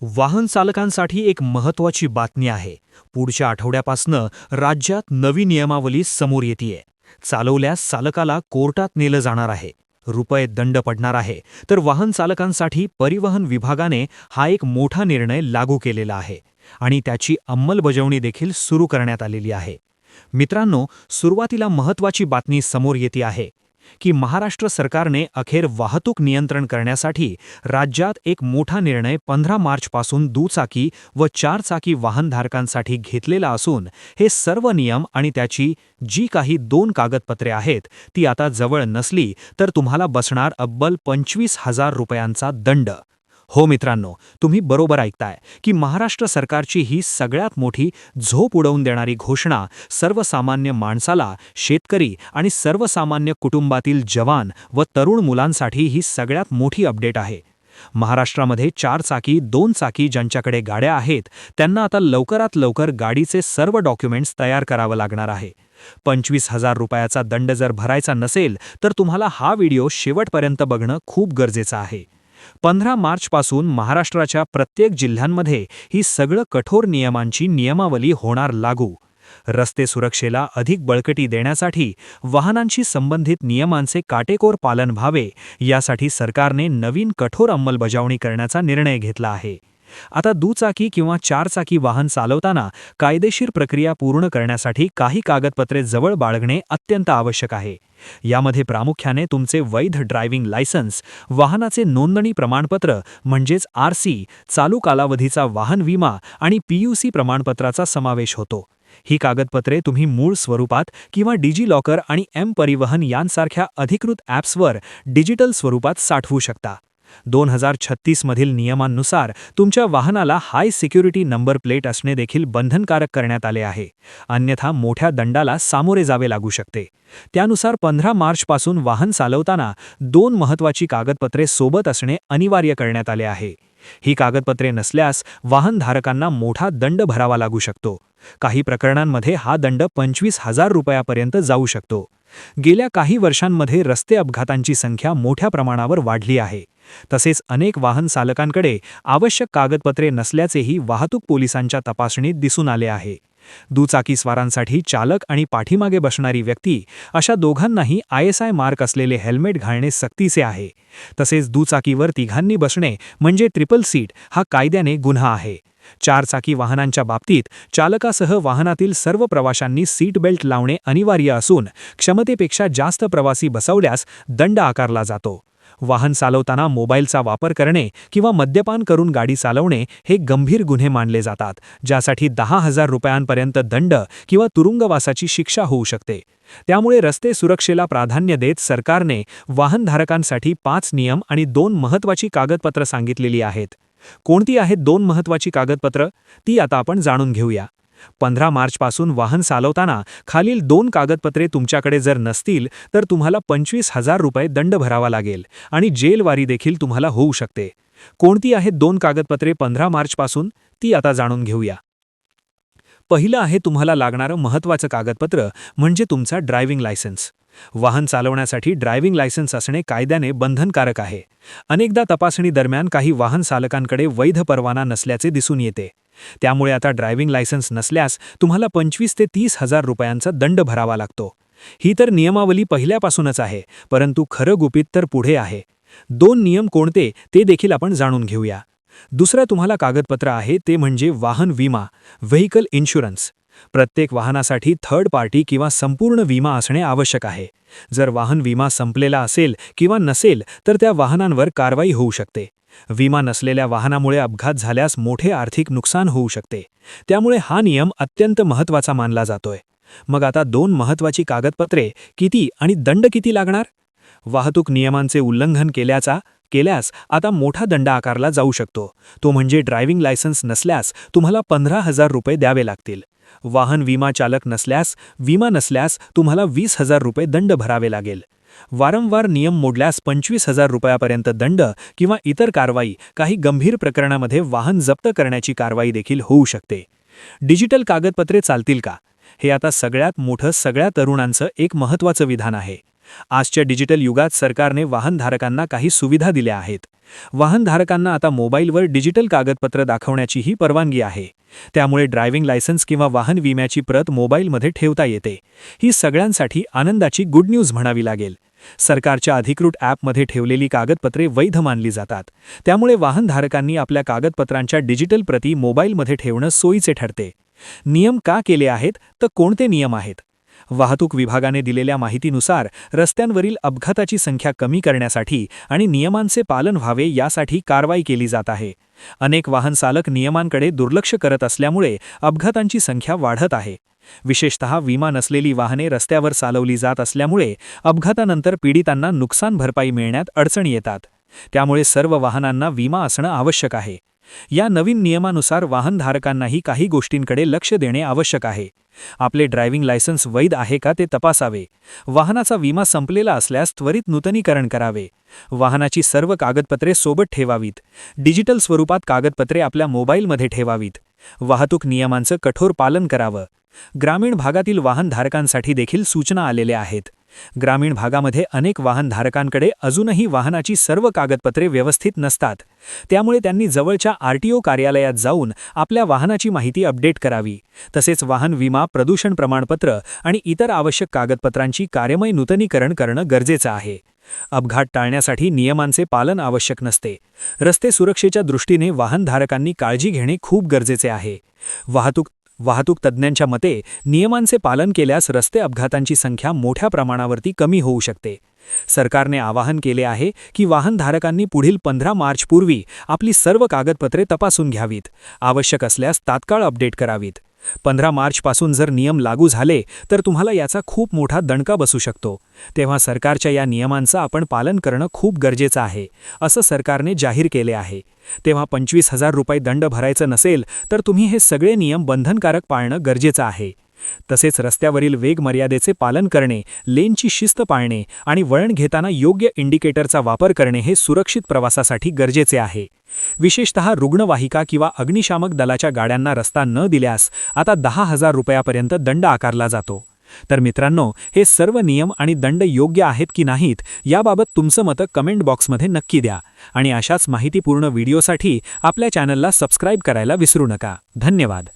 वाहन चालकांसाठी एक महत्त्वाची बातमी आहे. पुढच्या आठवड्यापासनं राज्यात नवी नियमावली समोर येतेय. चालवल्यास चालकाला कोर्टात नेलं जाणार आहे. रुपये दंड पडणार आहे. तर वाहन चालकांसाठी परिवहन विभागाने हा एक मोठा निर्णय लागू केलेला आहे आणि त्याची अंमलबजावणी देखील सुरू करण्यात आलेली आहे. मित्रांनो, सुरुवातीला महत्त्वाची बातमी समोर येते आहे की महाराष्ट्र सरकारने अखेर वाहतूक नियंत्रण करण्यासाठी राज्यात एक मोठा निर्णय 15 मार्चपासून दुचाकी व चारचाकी वाहनधारकांसाठी घेतलेला असून हे सर्व नियम आणि त्याची जी काही 2 कागदपत्रे आहेत ती आता जवळ नसली तर तुम्हाला बसणार अब्बल 25,000 रुपयांचा दंड. हो मित्रांनो, तुम्ही बरोबर ऐकताय की महाराष्ट्र सरकारची ही सगळ्यात मोठी झोप उडवून देणारी घोषणा सर्वसामान्य माणसाला, शेतकरी आणि सर्वसामान्य कुटुंबातील जवान व तरुण मुलांसाठी ही सगळ्यात मोठी अपडेट आहे. महाराष्ट्रामध्ये चारचाकी, 2 चाकी ज्यांच्याकडे गाड्या आहेत त्यांना आता लवकरात लवकर गाडीचे सर्व डॉक्युमेंट्स तयार करावं लागणार आहे. 25,000 रुपयाचा दंड जर भरायचा नसेल तर तुम्हाला हा व्हिडिओ शेवटपर्यंत बघणं खूप गरजेचं आहे. 15 मार्चपासून महाराष्ट्राच्या प्रत्येक जिल्ह्यांमध्ये ही सगळं कठोर नियमांची नियमावली होणार लागू. रस्ते सुरक्षेला अधिक बळकटी देण्यासाठी वाहनांशी संबंधित नियमांचे काटेकोर पालन व्हावे यासाठी सरकारने नवीन कठोर अंमलबजावणी करण्याचा निर्णय घेतला आहे. आता दुचाकी किंवा चारचाकी वाहन चालवताना कायदेशीर प्रक्रिया पूर्ण करण्यासाठी काही कागदपत्रे जवळ बाळगणे अत्यंत आवश्यक आहे. यामध्ये प्रामुख्याने तुमचे वैध ड्रायव्हिंग लायसन्स, वाहनाचे नोंदणी प्रमाणपत्र म्हणजेच आरसी, चालू कालावधीचा वाहन विमा आणि पीयूसी प्रमाणपत्राचा समावेश होतो. ही कागदपत्रे तुम्ही मूळ स्वरूपात किंवा डिजिलॉकर आणि परिवहन यांसारख्या अधिकृत ॲप्सवर डिजिटल स्वरूपात साठवू शकता. 2036 मधील नियमांनुसार तुमच्या वाहनाला हाय सिक्युरिटी नंबर प्लेट असणे देखील बंधनकारक करण्यात आले आहे. अन्यथा मोठ्या दंडाला सामोरे जावे लागू शकते. त्यानुसार 15 मार्चपासून वाहन चालवताना 2 महत्त्वाची कागदपत्रे सोबत असणे अनिवार्य करण्यात आले आहे. ही कागदपत्रे नसल्यास वाहनधारकांना मोठा दंड भरावा लागू शकतो. काही प्रकरणांमध्ये हा दंड 25,000 रुपयापर्यंत जाऊ शकतो. गेल्या काही वर्षांमध्ये रस्ते अपघातांची संख्या मोठ्या प्रमाणावर वाढली आहे. तसेच अनेक वाहन चालकांकडे आवश्यक कागदपत्रे नसल्याचेही वाहतूक पोलिसांच्या तपासणीत दिसून आले आहे. दुचाकीस्वारांसाठी चालक आणि पाठीमागे बसणारी व्यक्ती अशा दोघांनाही ISI मार्क असलेले हेल्मेट घालणे सक्तीचे आहे. तसेच दुचाकीवर तिघांनी बसणे म्हणजे ट्रिपल सीट हा कायद्याने गुन्हा आहे. चारचाकी वाहनांच्या बाबतीत चालकासह वाहनातील सर्व प्रवाशांनी सीट बेल्ट लावणे अनिवार्य असून क्षमतेपेक्षा जास्त प्रवासी बसवल्यास दंड आकारला जातो. वाहन चालवताना मोबाईलचा वापर करणे किंवा मद्यपान करून गाडी चालवणे हे गंभीर गुन्हे मानले जातात, ज्यासाठी 10,000 रुपयांपर्यंत दंड किंवा तुरुंगवासाची शिक्षा होऊ शकते. त्यामुळे रस्ते सुरक्षेला प्राधान्य देत सरकारने वाहनधारकांसाठी 5 नियम आणि 2 महत्त्वाची कागदपत्र सांगितलेली आहेत. कोणती आहेत 2 महत्त्वाची कागदपत्र ती आता आपण जाणून घेऊया. 15 मार्चपासून वाहन चालवताना खालील 2 कागदपत्रे तुमच्याकडे जर नसतील तर तुम्हाला 25,000 रुपये दंड भरावा लागेल आणि जेलवारी देखील तुम्हाला होऊ शकते. कोणती आहेत 2 कागदपत्रे 15 मार्चपासून ती आता जाणून घेऊया. पहिलं आहे तुम्हाला लागणारं महत्त्वाचं कागदपत्र म्हणजे तुमचा ड्रायव्हिंग लायसन्स. वाहन चालवण्यासाठी ड्रायव्हिंग लायसन्स असणे कायद्याने बंधनकारक आहे. अनेकदा तपासणी दरम्यान काही वाहन चालकांकडे वैध परवाना नसल्याचे दिसून येते. त्यामुळे आता ड्रायव्हिंग लायसन्स नसल्यास तुम्हाला 25 ते 30,000 रुपयांचा दंड भरावा लागतो. ही तर नियमावली पहिल्यापासूनच आहे, परंतु खरं गुपित तर पुढे आहे. 2 नियम कोणते ते देखील आपण जाणून घेऊया. दुसरं तुम्हाला कागदपत्र आहे ते म्हणजे वाहन विमा, व्हेइकल इन्शुरन्स. प्रत्येक वाहनासाठी थर्ड पार्टी किंवा संपूर्ण विमा असणे आवश्यक आहे. जर वाहन विमा संपलेला असेल किंवा नसेल तर त्या वाहनांवर कारवाई होऊ शकते. विमा नसलेल्या वाहनामुळे अपघात झाल्यास मोठे आर्थिक नुकसान होऊ शकते. त्यामुळे हा नियम अत्यंत महत्त्वाचा मानला जातोय. मग आता 2 महत्त्वाची कागदपत्रे किती आणि दंड किती लागणार? वाहतूक नियमांचे उल्लंघन केल्यास आता मोठा दंड आकारला जाऊ शकतो. तो म्हणजे ड्रायव्हिंग लायसन्स नसल्यास तुम्हाला 15,000 रुपये द्यावे लागतील. वाहन विमा विमा नसल्यास तुम्हाला 20,000 रुपये दंड भरावे लागेल. वारंवार नियम मोडल्यास 25,000 रुपयापर्यंत दंड किंवा इतर कारवाई, काही गंभीर प्रकरणामध्ये वाहन जप्त करण्याची कारवाई देखील होऊ शकते. डिजिटल कागदपत्रे चालतील का? हे आता सगळ्यात मोठं, सगळ्या तरुणांचं एक महत्त्वाचं विधान आहे. आजच्या डिजिटल युगात सरकारने वाहनधारकांना काही सुविधा दिल्या आहेत. वाहनधारकांना आता मोबाईलवर डिजिटल कागदपत्र दाखवण्याचीही परवानगी आहे. त्यामुळे ड्रायव्हिंग लायसन्स किंवा वाहन विम्याची प्रत मोबाईलमध्ये ठेवता येते. ही सगळ्यांसाठी आनंदाची गुड न्यूज म्हणावी लागेल. सरकारच्या अधिकृत ॲपमध्ये ठेवलेली कागदपत्रे वैध मानली जातात. त्यामुळे वाहनधारकांनी आपल्या कागदपत्रांच्या डिजिटल प्रती मोबाईलमध्ये ठेवणं सोयीचे ठरते. नियम का केले आहेत तर कोणते नियम आहेत? वाहतूक विभागाने दिलेल्या माहितीनुसार रस्त्यांवरील अपघाताची संख्या कमी करण्यासाठी आणि नियमांचे पालन व्हावे यासाठी कारवाई केली जात आहे. अनेक वाहन चालक नियमांकडे दुर्लक्ष करत असल्यामुळे अपघातांची संख्या वाढत आहे. विशेषतः विमा नसलेली वाहने रस्त्यावर चालवली जात असल्यामुळे अपघातानंतर पीडितांना नुकसान भरपाई मिळण्यात अडचणी येतात. त्यामुळे सर्व वाहनांना विमा असणं आवश्यक आहे. या नवीन नियमानुसार वाहनधारकांनाही काही गोष्टींकडे लक्ष देणे आवश्यक आहे. आपले ड्रायव्हिंग लायसन्स वैध आहे का ते तपासावे. वाहनाचा विमा संपलेला असल्यास त्वरित नूतनीकरण करावे. वाहनाची सर्व कागदपत्रे सोबत ठेवावीत. डिजिटल स्वरूपात कागदपत्रे आपल्या मोबाईलमध्ये ठेवावीत. वाहतूक नियमांचं कठोर पालन करावं. ग्रामीण भागातील वाहनधारकांसाठी देखील सूचना आलेल्या आहेत. ग्रामीण भागामध्ये अनेक वाहनधारकांकडे अजूनही वाहनाची सर्व कागदपत्रे व्यवस्थित नसतात. त्यामुळे त्यांनी जवळच्या आरटीओ कार्यालयात जाऊन आपल्या वाहनाची माहिती अपडेट करावी. तसेच वाहन विमा, प्रदूषण प्रमाणपत्र आणि इतर आवश्यक कागदपत्रांची कार्यमय नूतनीकरण करणं गरजेचं आहे. अपघात टाळण्यासाठी नियमांचे पालन आवश्यक नसते. रस्ते सुरक्षेच्या दृष्टीने वाहनधारकांनी काळजी घेणे खूप गरजेचे आहे. वाहतूक तज्ज्ञांच्या मते नियमांचे पालन केल्यास रस्ते अपघातांची संख्या मोठ्या प्रमाणावरती कमी होऊ शकते. सरकारने आवाहन केले आहे की वाहनधारकांनी पुढील 15 मार्चपूर्वी आपली सर्व कागदपत्रे तपासून घ्यावीत. आवश्यक असल्यास तात्काळ अपडेट करावीत. 15 मार्चपासून जर नियम लागू झाले तर तुम्हाला याचा खूप मोठा दणका बसू शकतो. तेव्हा सरकारच्या या नियमांचं आपण पालन करणं खूप गरजेचं आहे, असं सरकारने जाहीर केले आहे. तेव्हा 25,000 रुपये दंड भरायचं नसेल तर तुम्ही हे सगळे नियम बंधनकारक पाळणं गरजेचं आहे. तसेच रस्त्यावरील वेग मर्यादेचे पालन करणे, लेनची शिस्त पाळणे आणि वळण घेताना योग्य इंडिकेटरचा वापर करणे हे सुरक्षित प्रवासासाठी गरजेचे आहे. विशेषतः रुग्णवाहिका किंवा अग्निशामक दलाच्या गाड्यांना रस्ता न दिल्यास आता 10,000 रुपयापर्यंत दंड आकारला जातो. तर मित्रांनो, हे सर्व नियम आणि दंड योग्य आहेत की नाहीत याबाबत तुमचं मत कमेंट बॉक्समध्ये नक्की द्या. आणि अशाच माहितीपूर्ण व्हिडिओसाठी आपल्या चॅनलला सबस्क्राईब करायला विसरू नका. धन्यवाद.